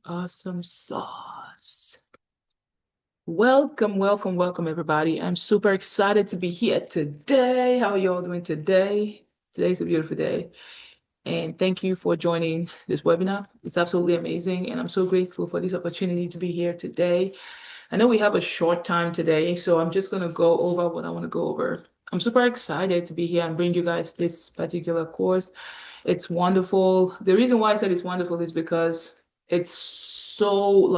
Awesome sauce. Welcome, everybody. I'm super excited to be here today. How are you all doing today? Today's a beautiful day. And thank you for joining this webinar. It's absolutely amazing. And I'm so grateful for this opportunity to be here today. I know we have a short time today, so I'm just going to go over what I want to go over. I'm super excited to be here and bring you guys this particular course. It's wonderful. The reason why I said it's wonderful is because it's so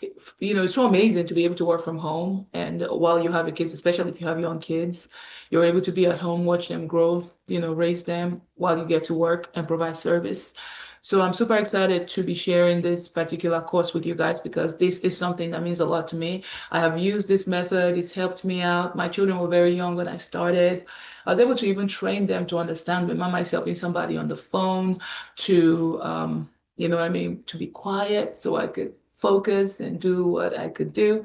it's so amazing to be able to work from home. And while you have your kids, especially if you have young kids, you're able to be at home, watch them grow, raise them while you get to work and provide service. So I'm super excited to be sharing this particular course with you guys because this is something that means a lot to me. I have used this method. It's helped me out. My children were very young when I started. I was able to even train them to understand when mama is helping somebody on the phone to, to be quiet so I could focus and do what I could do.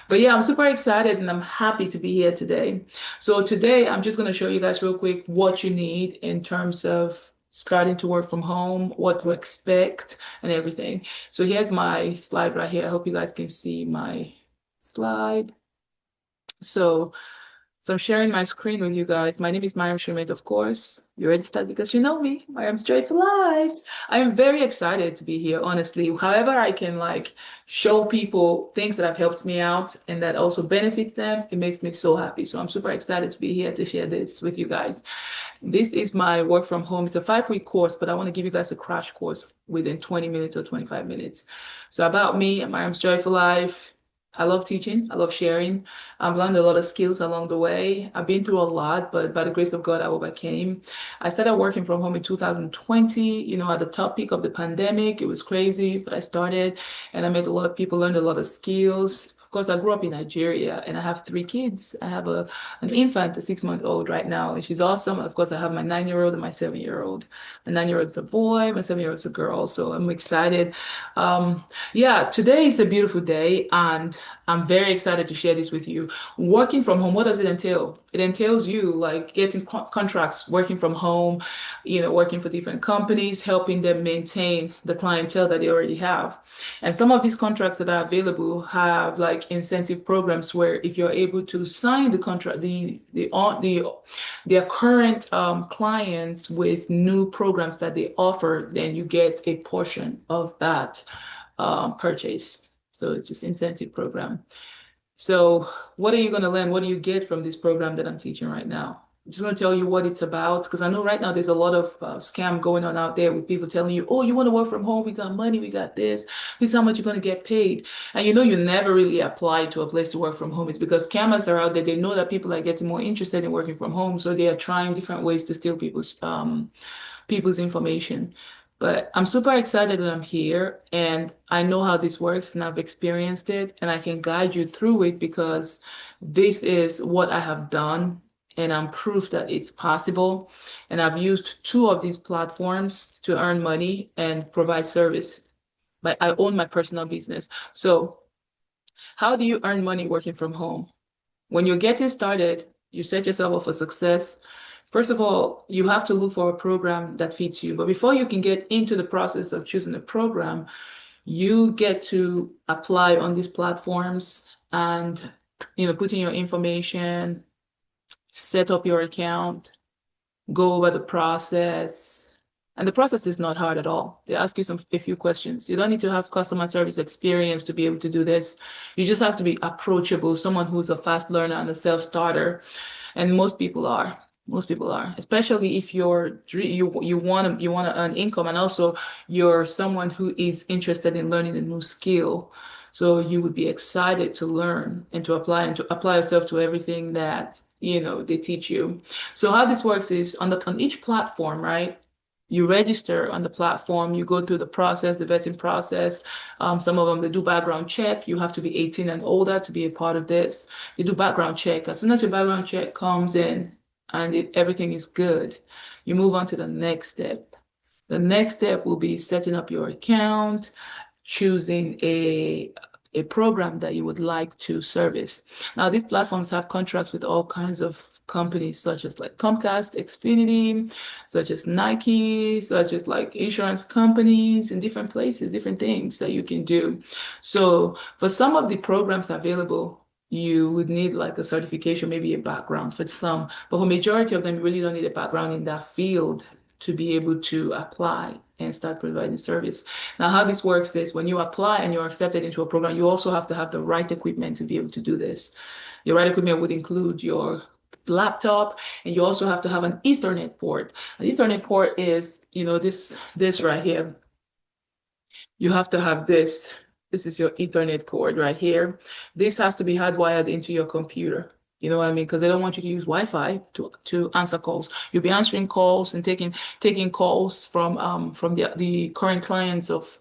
But yeah, I'm super excited and I'm happy to be here today. So today I'm just going to show you guys real quick what you need in terms of starting to work from home, what to expect and everything. So here's my slide right here. I hope you guys can see my slide. So I'm sharing my screen with you guys. My name is Mariam Schum, of course. You already started because you know me. Mariam Straight for Life. I am very excited to be here, honestly. However, I can show people things that have helped me out and that also benefits them. It makes me so happy. So I'm super excited to be here to share this with you guys. This is my work from home. It's a 5-week course, but I want to give you guys a crash course within 20 minutes or 25 minutes. So about me, Mariam's Joyful Life. I love teaching. I love sharing. I've learned a lot of skills along the way. I've been through a lot, but by the grace of God, I overcame. I started working from home in 2020, at the top peak of the pandemic. It was crazy, but I started and I met a lot of people, learned a lot of skills. Of course, I grew up in Nigeria and I have 3 kids. I have an infant, a 6-month-old right now, and she's awesome. Of course, I have my 9-year-old and my 7-year-old. My 9-year-old is a boy, my 7-year-old is a girl. So I'm excited. Yeah, today is a beautiful day, and I'm very excited to share this with you. Working from home, what does it entail? It entails you getting contracts, working from home, working for different companies, helping them maintain the clientele that they already have. And some of these contracts that are available have incentive programs where if you're able to sign the contract, their current clients with new programs that they offer, then you get a portion of that purchase. So it's just incentive program. So what are you going to learn? What do you get from this program that I'm teaching right now? I'm just going to tell you what it's about because I know right now there's a lot of scam going on out there with people telling you, oh, you want to work from home? We got money, we got this. This is how much you're going to get paid. And you never really apply to a place to work from home. It's because scammers are out there. They know that people are getting more interested in working from home. So they are trying different ways to steal people's information. But I'm super excited that I'm here and I know how this works and I've experienced it and I can guide you through it because this is what I have done and I'm proof that it's possible. And I've used 2 of these platforms to earn money and provide service. But I own my personal business. So how do you earn money working from home? When you're getting started, you set yourself up for success. First of all, you have to look for a program that fits you. But before you can get into the process of choosing a program, you get to apply on these platforms and put in your information, set up your account, go over the process. And the process is not hard at all. They ask you a few questions. You don't need to have customer service experience to be able to do this. You just have to be approachable, someone who's a fast learner and a self-starter. And most people are. Most people are, especially if you want to earn income and also you're someone who is interested in learning a new skill. So you would be excited to learn and to apply yourself to everything that they teach you. So how this works is on each platform, right? You register on the platform, you go through the process, the vetting process. Some of them, they do background check. You have to be 18 and older to be a part of this. You do background check. As soon as your background check comes in and everything is good, you move on to the next step. The next step will be setting up your account, choosing a program that you would like to service. Now, these platforms have contracts with all kinds of companies such as like Comcast, Xfinity, such as Nike, such as like insurance companies in different places, different things that you can do. So for some of the programs available, you would need like a certification, maybe a background for some, but for majority of them, you really don't need a background in that field to be able to apply and start providing service. Now, how this works is when you apply and you're accepted into a program, you also have to have the right equipment to be able to do this. Your right equipment would include your laptop, and you also have to have an Ethernet port. An Ethernet port is, this right here. You have to have this. This is your Ethernet cord right here. This has to be hardwired into your computer. You know what I mean? Because they don't want you to use Wi-Fi to answer calls. You'll be answering calls and taking calls from the current clients of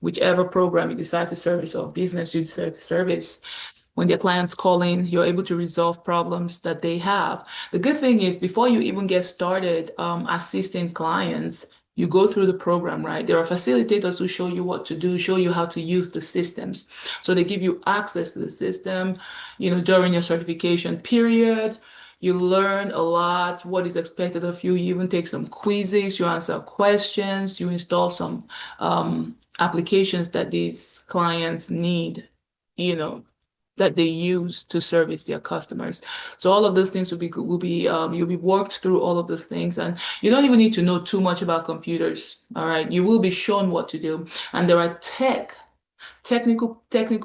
whichever program you decide to service or business you decide to service. When their clients call in, you're able to resolve problems that they have. The good thing is before you even get started assisting clients, you go through the program, right? There are facilitators who show you what to do, show you how to use the systems. So they give you access to the system, during your certification period. You learn a lot, what is expected of you. You even take some quizzes, you answer questions, you install some applications that these clients need, that they use to service their customers. So all of those things you'll be worked through all of those things, and you don't even need to know too much about computers. All right, you will be shown what to do, and there are technical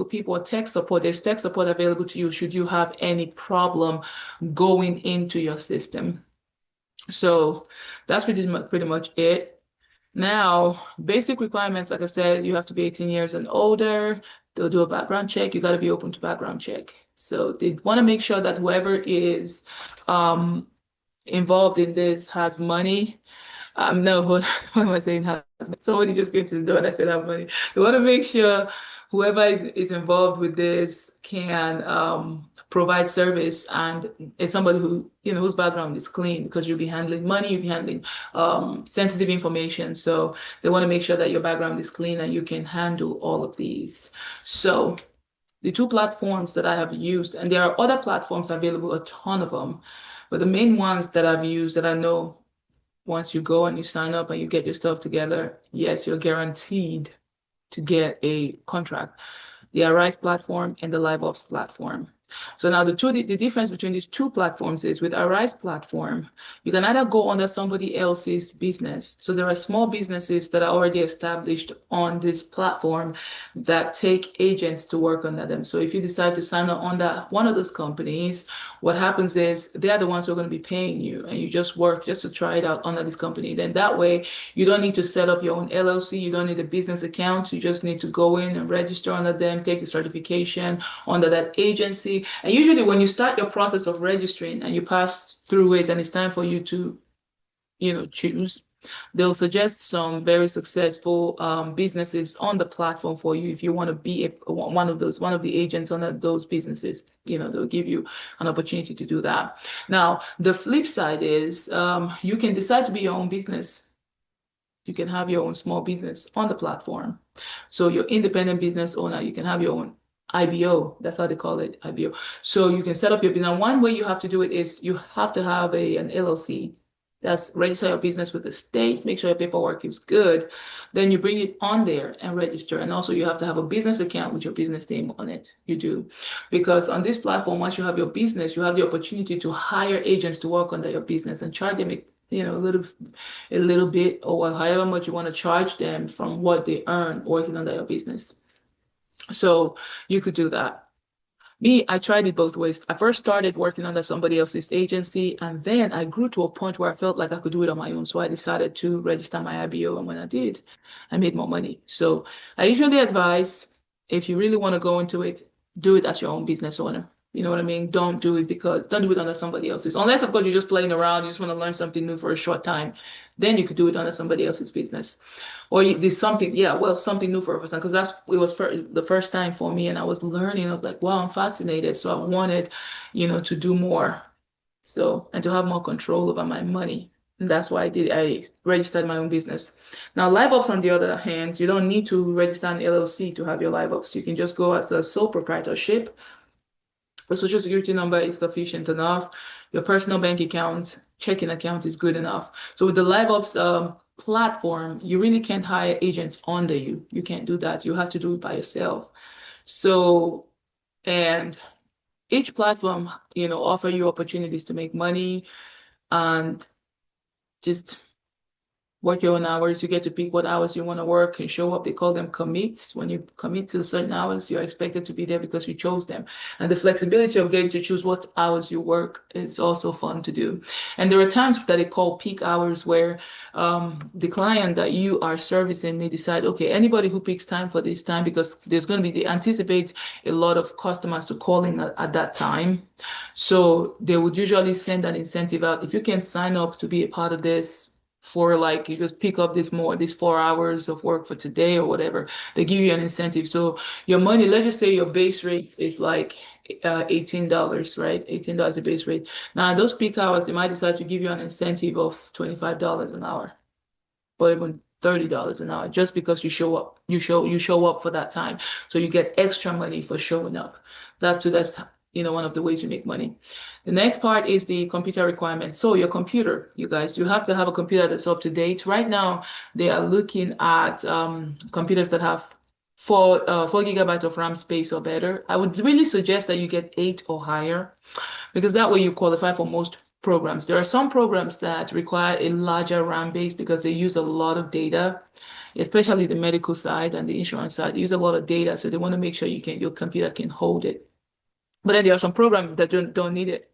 people or tech support. There's tech support available to you should you have any problem going into your system. So that's pretty much it. Now, basic requirements, like I said, you have to be 18 years and older. They'll do a background check. You got to be open to background check. So they want to make sure that whoever is involved in this has money. No, what am I saying? Somebody just came to the door and I said have money. They want to make sure whoever is involved with this can provide service and is somebody who, whose background is clean, because you'll be handling money, you'll be handling sensitive information. So they want to make sure that your background is clean and you can handle all of these. So the two platforms that I have used, and there are other platforms available, a ton of them, but the main ones that I've used that I know once you go and you sign up and you get your stuff together, yes, you're guaranteed to get a contract. The Arise platform and the LiveOps platform. So now the difference between these two platforms is with Arise platform, you can either go under somebody else's business. So there are small businesses that are already established on this platform that take agents to work under them. So if you decide to sign up under one of those companies, what happens is they're the ones who are going to be paying you, and you just work just to try it out under this company. Then that way you don't need to set up your own LLC. You don't need a business account. You just need to go in and register under them, take the certification under that agency. And usually when you start your process of registering and you pass through it and it's time for you to, choose, they'll suggest some very successful businesses on the platform for you if you want to be one of the agents on those businesses. They'll give you an opportunity to do that. Now, the flip side is you can decide to be your own business. You can have your own small business on the platform. So you're independent business owner, you can have your own IBO, that's how they call it, IBO. So you can set up your business. Now, one way you have to do it is you have to have an LLC. That's register your business with the state, make sure your paperwork is good. Then you bring it on there and register. And also you have to have a business account with your business name on it. You do. Because on this platform, once you have your business, you have the opportunity to hire agents to work under your business and charge them a little bit, or however much you want to charge them from what they earn working under your business. So you could do that. Me, I tried it both ways. I first started working under somebody else's agency, and then I grew to a point where I felt like I could do it on my own. So I decided to register my IBO, and when I did, I made more money. So I usually advise, if you really want to go into it, do it as your own business owner. You know what I mean? Don't do it under somebody else's. Unless, of course, you're just playing around, you just want to learn something new for a short time. Then you could do it under somebody else's business. Or there's something new for a person, because it was the first time for me, and I was learning. I was like, wow, I'm fascinated. So I wanted, to do more. So, and to have more control over my money. And that's why I registered my own business. Now, LiveOps, on the other hand, you don't need to register an LLC to have your LiveOps. You can just go as a sole proprietorship. The social security number is sufficient enough. Your personal bank account, checking account is good enough. So with the LiveOps platform, you really can't hire agents under you. You can't do that. You have to do it by yourself. So, and each platform, offer you opportunities to make money and just work your own hours. You get to pick what hours you want to work and show up. They call them commits. When you commit to certain hours, you're expected to be there because you chose them. And the flexibility of getting to choose what hours you work is also fun to do. And there are times that they call peak hours where the client that you are servicing may decide, okay, anybody who picks time for this time, because there's going to be, they anticipate a lot of customers to call in at that time. So they would usually send an incentive out. If you can sign up to be a part of this, for like you just pick up these 4 hours of work for today or whatever, they give you an incentive. So your money, let's just say your base rate is like $18, right? $18 a base rate. Now those peak hours, they might decide to give you an incentive of $25 an hour or even $30 an hour just because you show up. You show up for that time. So you get extra money for showing up. That's one of the ways you make money. The next part is the computer requirement. So your computer, you guys, you have to have a computer that's up to date. Right now, they are looking at computers that have 4 gigabytes of RAM space or better. I would really suggest that you get 8 or higher, because that way you qualify for most programs. There are some programs that require a larger RAM base because they use a lot of data, especially the medical side and the insurance side. They use a lot of data, so they want to make sure your computer can hold it. But then there are some programs that don't need it,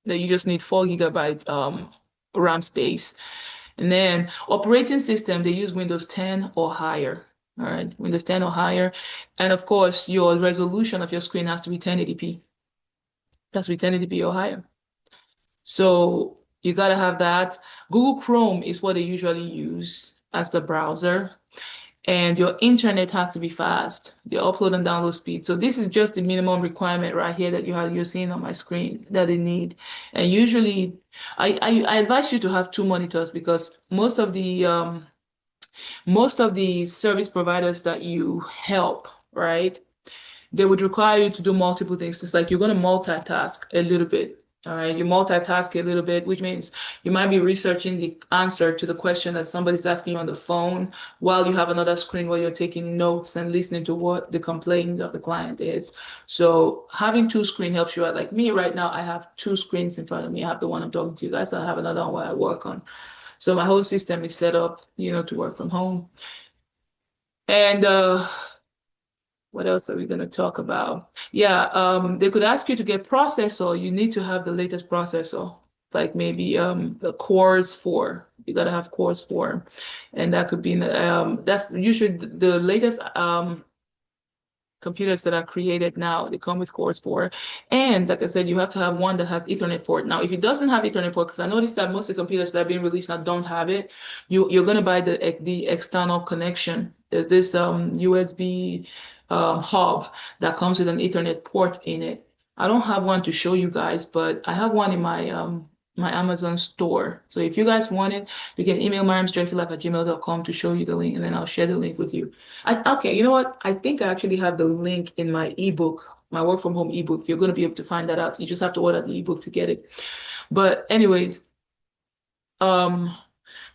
that you just need 4 gigabytes RAM space. And then operating system, they use Windows 10 or higher. All right, Windows 10 or higher. And of course, your resolution of your screen has to be 1080p. That's 1080p or higher. So you got to have that. Google Chrome is what they usually use as the browser. And your internet has to be fast, the upload and download speed. So this is just the minimum requirement right here that you're seeing on my screen that they need. And usually, I advise you to have 2 monitors, because most of the service providers that you help, right, they would require you to do multiple things. It's like you're going to multitask a little bit. All right, you multitask a little bit, which means you might be researching the answer to the question that somebody's asking you on the phone while you have another screen where you're taking notes and listening to what the complaint of the client is. So having 2 screens helps you out. Like me right now, I have 2 screens in front of me. I have the one I'm talking to you guys. I have another one where I work on. So my whole system is set up, to work from home. And what else are we going to talk about? Yeah, they could ask you to get processor. You need to have the latest processor, like maybe the Cores 4. You got to have Cores 4. And that could be, that's usually the latest computers that are created now. They come with Cores 4. And like I said, you have to have one that has Ethernet port. Now, if it doesn't have Ethernet port, because I noticed that most of the computers that are being released now don't have it, you're going to buy the external connection. There's this USB hub that comes with an Ethernet port in it. I don't have one to show you guys, but I have one in my Amazon store. So if you guys want it, you can email mariamsjoyfullife@gmail.com to show you the link, and then I'll share the link with you. Okay, you know what? I think I actually have the link in my ebook, my work from home ebook. You're going to be able to find that out. You just have to order the ebook to get it. But anyways,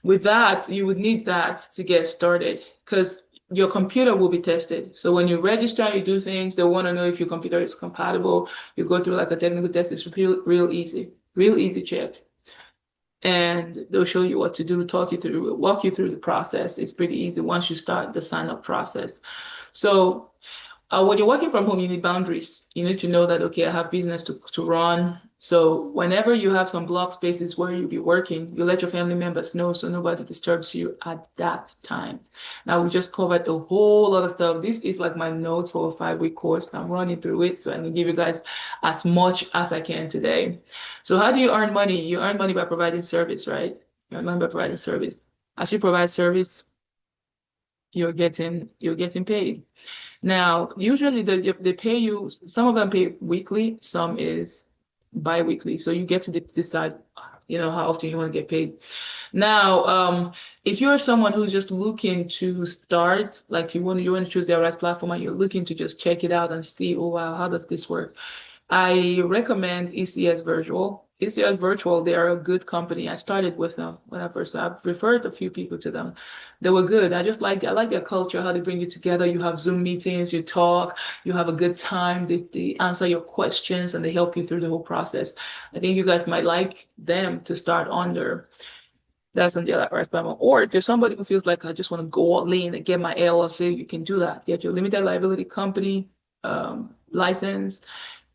with that, you would need that to get started, because your computer will be tested. So when you register, you do things, they want to know if your computer is compatible. You go through like a technical test. It's real easy check. And they'll show you what to do, walk you through the process. It's pretty easy once you start the sign up process. So when you're working from home, you need boundaries. You need to know that, okay, I have business to run. So whenever you have some block spaces where you'll be working, you let your family members know so nobody disturbs you at that time. Now, we just covered a whole lot of stuff. This is like my notes for a 5-week course. I'm running through it, so I can give you guys as much as I can today. So how do you earn money? You earn money by providing service, right? You earn money by providing service. As you provide service, you're getting paid. Now, usually they pay you, some of them pay weekly, some is bi-weekly. So you get to decide, how often you want to get paid. Now, if you're someone who's just looking to start, like you want to choose the RS platform and you're looking to just check it out and see, oh, wow, how does this work? I recommend ECS Virtual. ECS Virtual, they are a good company. I started with them when I first, I've referred a few people to them. They were good. I like their culture, how they bring you together. You have Zoom meetings, you talk, you have a good time. They answer your questions and they help you through the whole process. I think you guys might like them to start under. That's on the other platform. Or if you're somebody who feels like I just want to go all in and get my LLC, you can do that. Get your limited liability company license,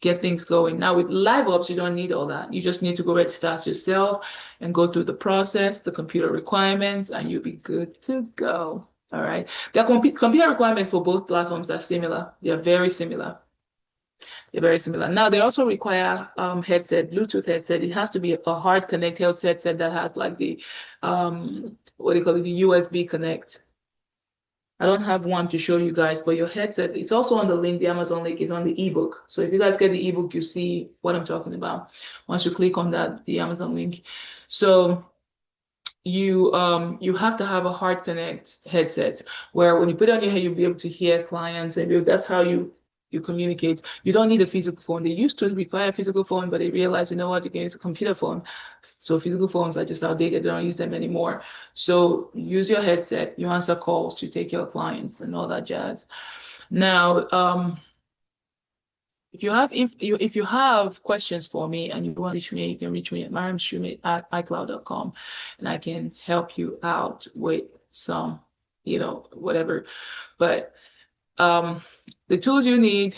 get things going. Now with LiveOps, you don't need all that. You just need to go register as yourself and go through the process, the computer requirements, and you'll be good to go. All right. The computer requirements for both platforms are similar. They are very similar. They're very similar. Now they also require headset, Bluetooth headset. It has to be a hard connect headset that has like the what do you call it, the USB connect. I don't have one to show you guys, but your headset, it's also on the link, the Amazon link is on the ebook. So if you guys get the ebook, you see what I'm talking about. Once you click on that, the Amazon link. So you have to have a hard connect headset where when you put it on your head, you'll be able to hear clients and that's how you communicate. You don't need a physical phone. They used to require a physical phone, but they realized, you know what, you can use a computer phone. So physical phones are just outdated. They don't use them anymore. So use your headset, you answer calls, you take your clients and all that jazz. Now, if you have questions for me and you want to reach me, you can reach me at Mariam Schum at iCloud.com and I can help you out with some, whatever. But the tools you need,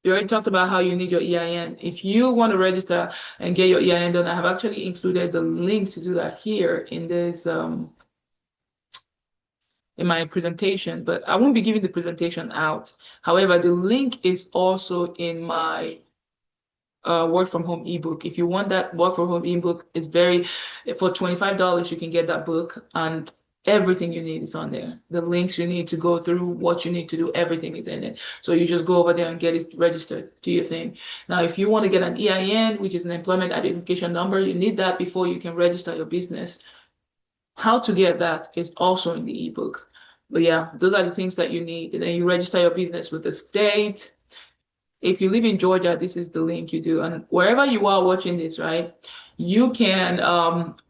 you already talked about how you need your EIN. If you want to register and get your EIN done, I have actually included the link to do that here in this in my presentation, but I won't be giving the presentation out. However, the link is also in my work from home ebook. If you want that work from home ebook, it's for $25 you can get that book and everything you need is on there. The links you need to go through, what you need to do, everything is in it. So you just go over there and get it registered, do your thing. Now, if you want to get an EIN, which is an employment identification number, you need that before you can register your business. How to get that is also in the ebook. But yeah, those are the things that you need. And then you register your business with the state. If you live in Georgia, this is the link you do. And wherever you are watching this, right, you can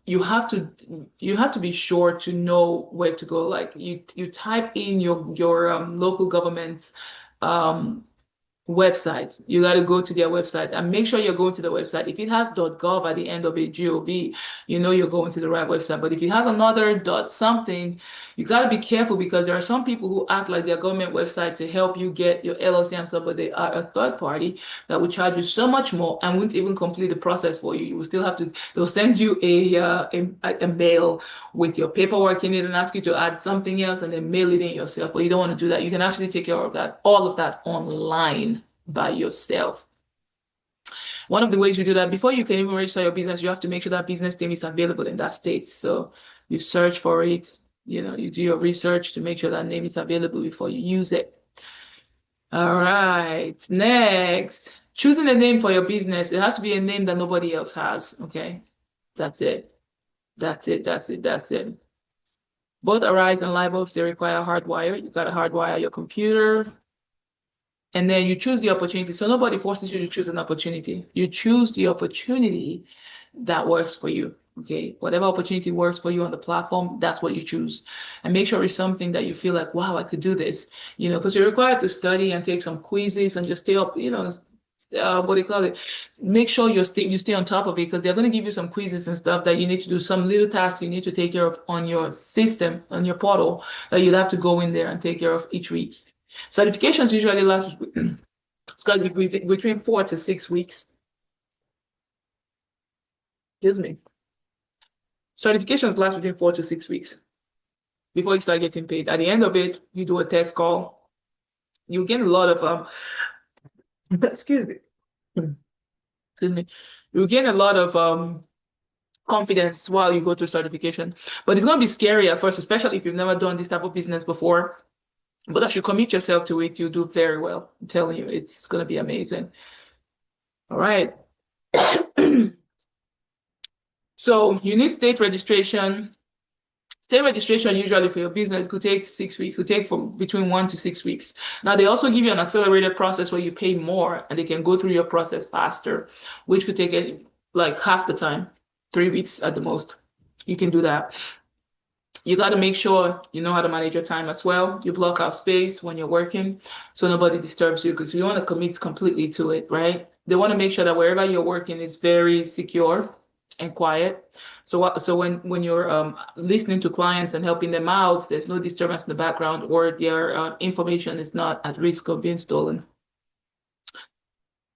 you have to be sure to know where to go. Like you type in your local government's website. You got to go to their website and make sure you're going to the website. If it has .gov at the end of it, .gov, you know you're going to the right website. But if it has another .something, you got to be careful because there are some people who act like their government website to help you get your LLC and stuff, but they are a third party that will charge you so much more and won't even complete the process for you. You will still have to, they'll send you a mail with your paperwork in it and ask you to add something else and then mail it in yourself. But you don't want to do that. You can actually take care of that, all of that online by yourself. One of the ways you do that, before you can even register your business, you have to make sure that business name is available in that state. So you search for it, you do your research to make sure that name is available before you use it. All right, next, choosing a name for your business. It has to be a name that nobody else has, okay? That's it. That's it, that's it, that's it. Both Arise and LiveOps, they require hardwire. You got to hardwire your computer. And then you choose the opportunity. So nobody forces you to choose an opportunity. You choose the opportunity that works for you. Okay. Whatever opportunity works for you on the platform, that's what you choose. And make sure it's something that you feel like, wow, I could do this, because you're required to study and take some quizzes and just stay up, what do you call it? Make sure you stay on top of it because they're going to give you some quizzes and stuff that you need to do, some little tasks you need to take care of on your system, on your portal that you'll have to go in there and take care of each week. Certifications usually last, it's got to be between 4 to 6 weeks. Excuse me. Certifications last between 4 to 6 weeks before you start getting paid. At the end of it, you do a test call. You get a lot of excuse me. Excuse me. You gain a lot of confidence while you go through certification. But it's going to be scary at first, especially if you've never done this type of business before. But as you commit yourself to it, you do very well. I'm telling you, it's going to be amazing. All right. So you need state registration. State registration usually for your business could take 6 weeks, could take from between 1 to 6 weeks. Now they also give you an accelerated process where you pay more and they can go through your process faster, which could take like half the time, 3 weeks at the most. You can do that. You got to make sure you know how to manage your time as well. You block out space when you're working so nobody disturbs you because you want to commit completely to it, right? They want to make sure that wherever you're working is very secure and quiet. So when you're listening to clients and helping them out, there's no disturbance in the background or their information is not at risk of being stolen.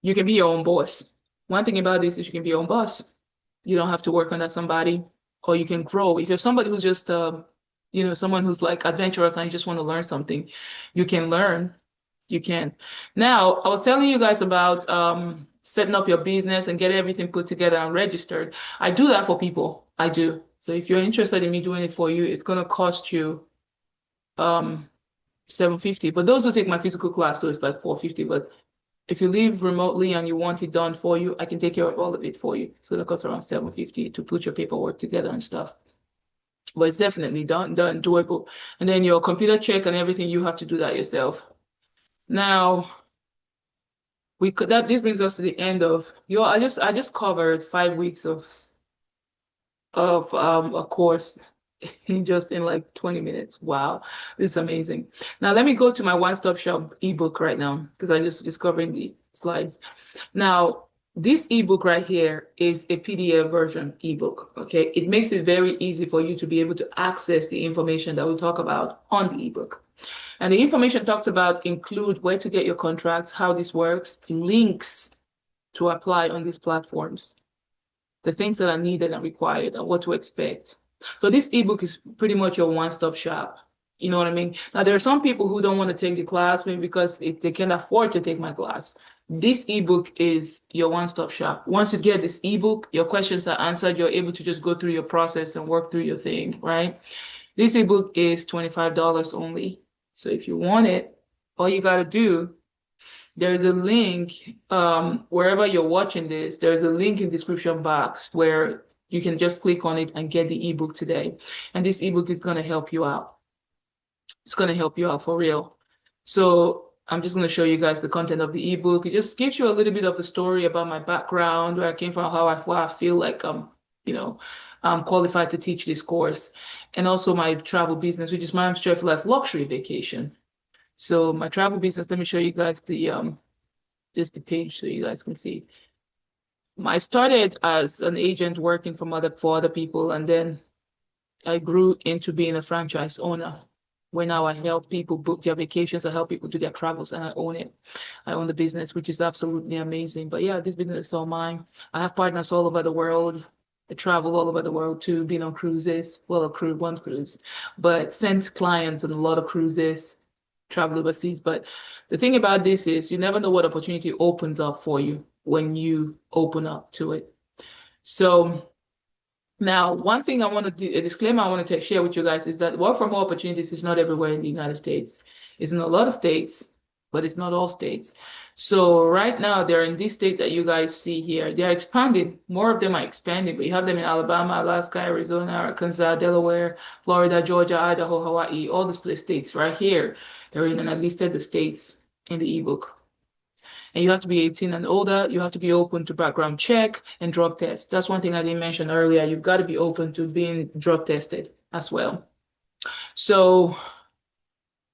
You can be your own boss. One thing about this is you can be your own boss. You don't have to work under somebody, or you can grow. If you're somebody who's just, someone who's like adventurous and you just want to learn something, you can learn. You can. Now, I was telling you guys about setting up your business and getting everything put together and registered. I do that for people. I do. So if you're interested in me doing it for you, it's going to cost you $750. But those who take my physical class, so it's like $450. But if you live remotely and you want it done for you, I can take care of all of it for you. So it costs around $750 to put your paperwork together and stuff. But it's definitely done, doable. And then your computer check and everything, you have to do that yourself. Now, this brings us to the end of I just covered 5 weeks of a course in like 20 minutes. Wow, this is amazing. Now let me go to my one-stop shop ebook right now because I just discovering the slides. Now, this ebook right here is a PDF version ebook. Okay, it makes it very easy for you to be able to access the information that we talk about on the ebook. And the information talked about include where to get your contracts, how this works, links to apply on these platforms, the things that are needed and required, and what to expect. So this ebook is pretty much your one-stop shop. You know what I mean? Now, there are some people who don't want to take the class maybe because they can't afford to take my class. This ebook is your one-stop shop. Once you get this ebook, your questions are answered. You're able to just go through your process and work through your thing, right? This ebook is $25 only. So if you want it, all you got to do, there's a link wherever you're watching this, there's a link in the description box where you can just click on it and get the ebook today. And this ebook is going to help you out. It's going to help you out for real. So I'm just going to show you guys the content of the ebook. It just gives you a little bit of a story about my background, where I came from, why I feel like I'm qualified to teach this course, and also my travel business, which is Mariam Schum Life Luxury Vacation. So my travel business, let me show you guys just the page so you guys can see. I started as an agent working for other people, and then I grew into being a franchise owner, where now I help people book their vacations, I help people do their travels, and I own it. I own the business, which is absolutely amazing. But yeah, this business is all mine. I have partners all over the world. I travel all over the world too, been on cruises, well, one cruise, but sent clients on a lot of cruises, travel overseas. But the thing about this is you never know what opportunity opens up for you when you open up to it. So now, one thing I want to do, a disclaimer I want to share with you guys is that work from home opportunities is not everywhere in the United States. It's in a lot of states, but it's not all states. So right now, they're in this state that you guys see here. They're expanding. More of them are expanding. We have them in Alabama, Alaska, Arizona, Arkansas, Delaware, Florida, Georgia, Idaho, Hawaii, all these states right here. They're in, and I listed the states in the ebook. And you have to be 18 and older. You have to be open to background check and drug test. That's one thing I didn't mention earlier. You've got to be open to being drug tested as well. So,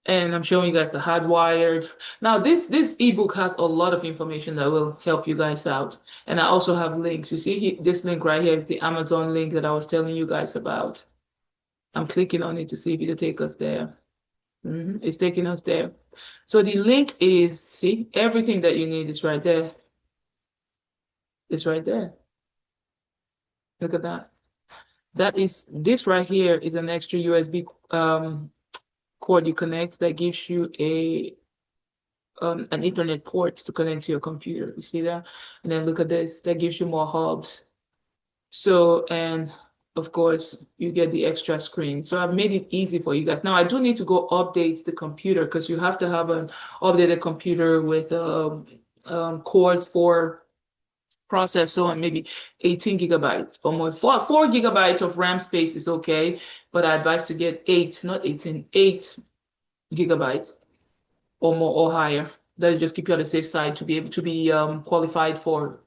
and I'm showing you guys the hardwired. Now, this ebook has a lot of information that will help you guys out. And I also have links. You see this link right here is the Amazon link that I was telling you guys about. I'm clicking on it to see if it'll take us there. It's taking us there. So the link is, see, everything that you need is right there. It's right there. Look at that. This right here is an extra USB cord you connect that gives you an Ethernet port to connect to your computer. You see that? And then look at this. That gives you more hubs. So, and of course, you get the extra screen. So I've made it easy for you guys. Now, I do need to go update the computer because you have to have an updated computer with cores for processor and maybe 18 gigabytes or more. 4 gigabytes of RAM space is okay, but I advise to get 8, not 18, 8 gigabytes or more or higher. That'll just keep you on the safe side to be able to be qualified for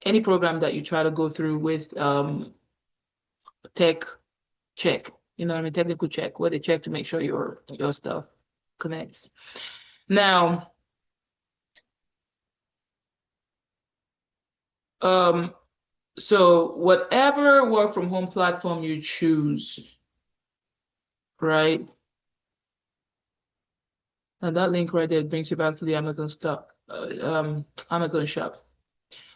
any program that you try to go through with tech check. You know what I mean? Technical check, where they check to make sure your stuff connects. Now, so whatever work from home platform you choose, right? And that link right there brings you back to the Amazon stuff, Amazon shop.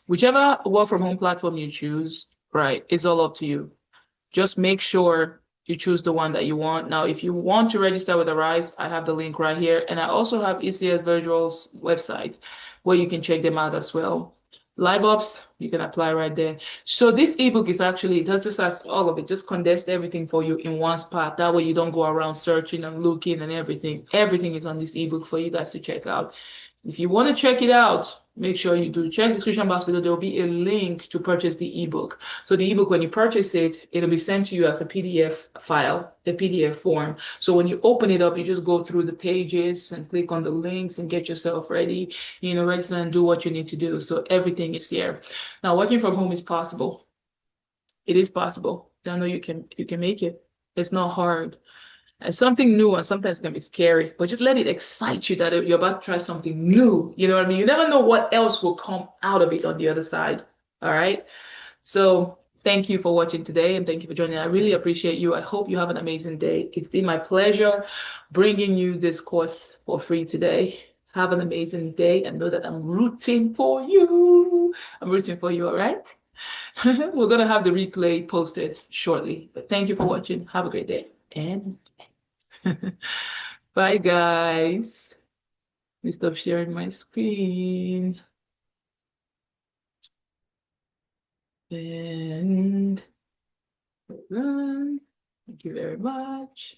Whichever work from home platform you choose, right, is all up to you. Just make sure you choose the one that you want. Now, if you want to register with Arise, I have the link right here. And I also have ECS Virtual's website where you can check them out as well. LiveOps, you can apply right there. So this ebook is actually, it does just has all of it, just condensed everything for you in one spot. That way you don't go around searching and looking and everything. Everything is on this ebook for you guys to check out. If you want to check it out, make sure you do check the description box below. There will be a link to purchase the ebook. So the ebook, when you purchase it, it'll be sent to you as a PDF file, a PDF form. So when you open it up, you just go through the pages and click on the links and get yourself ready, register and do what you need to do. So everything is here. Now, working from home is possible. It is possible. I know you can make it. It's not hard. And something new and sometimes it can be scary, but just let it excite you that you're about to try something new. You know what I mean? You never know what else will come out of it on the other side. All right. So thank you for watching today and thank you for joining. I really appreciate you. I hope you have an amazing day. It's been my pleasure bringing you this course for free today. Have an amazing day and know that I'm rooting for you. I'm rooting for you. All right. We're going to have the replay posted shortly, but thank you for watching. Have a great day and bye, guys. Let me stop sharing my screen. And thank you very much.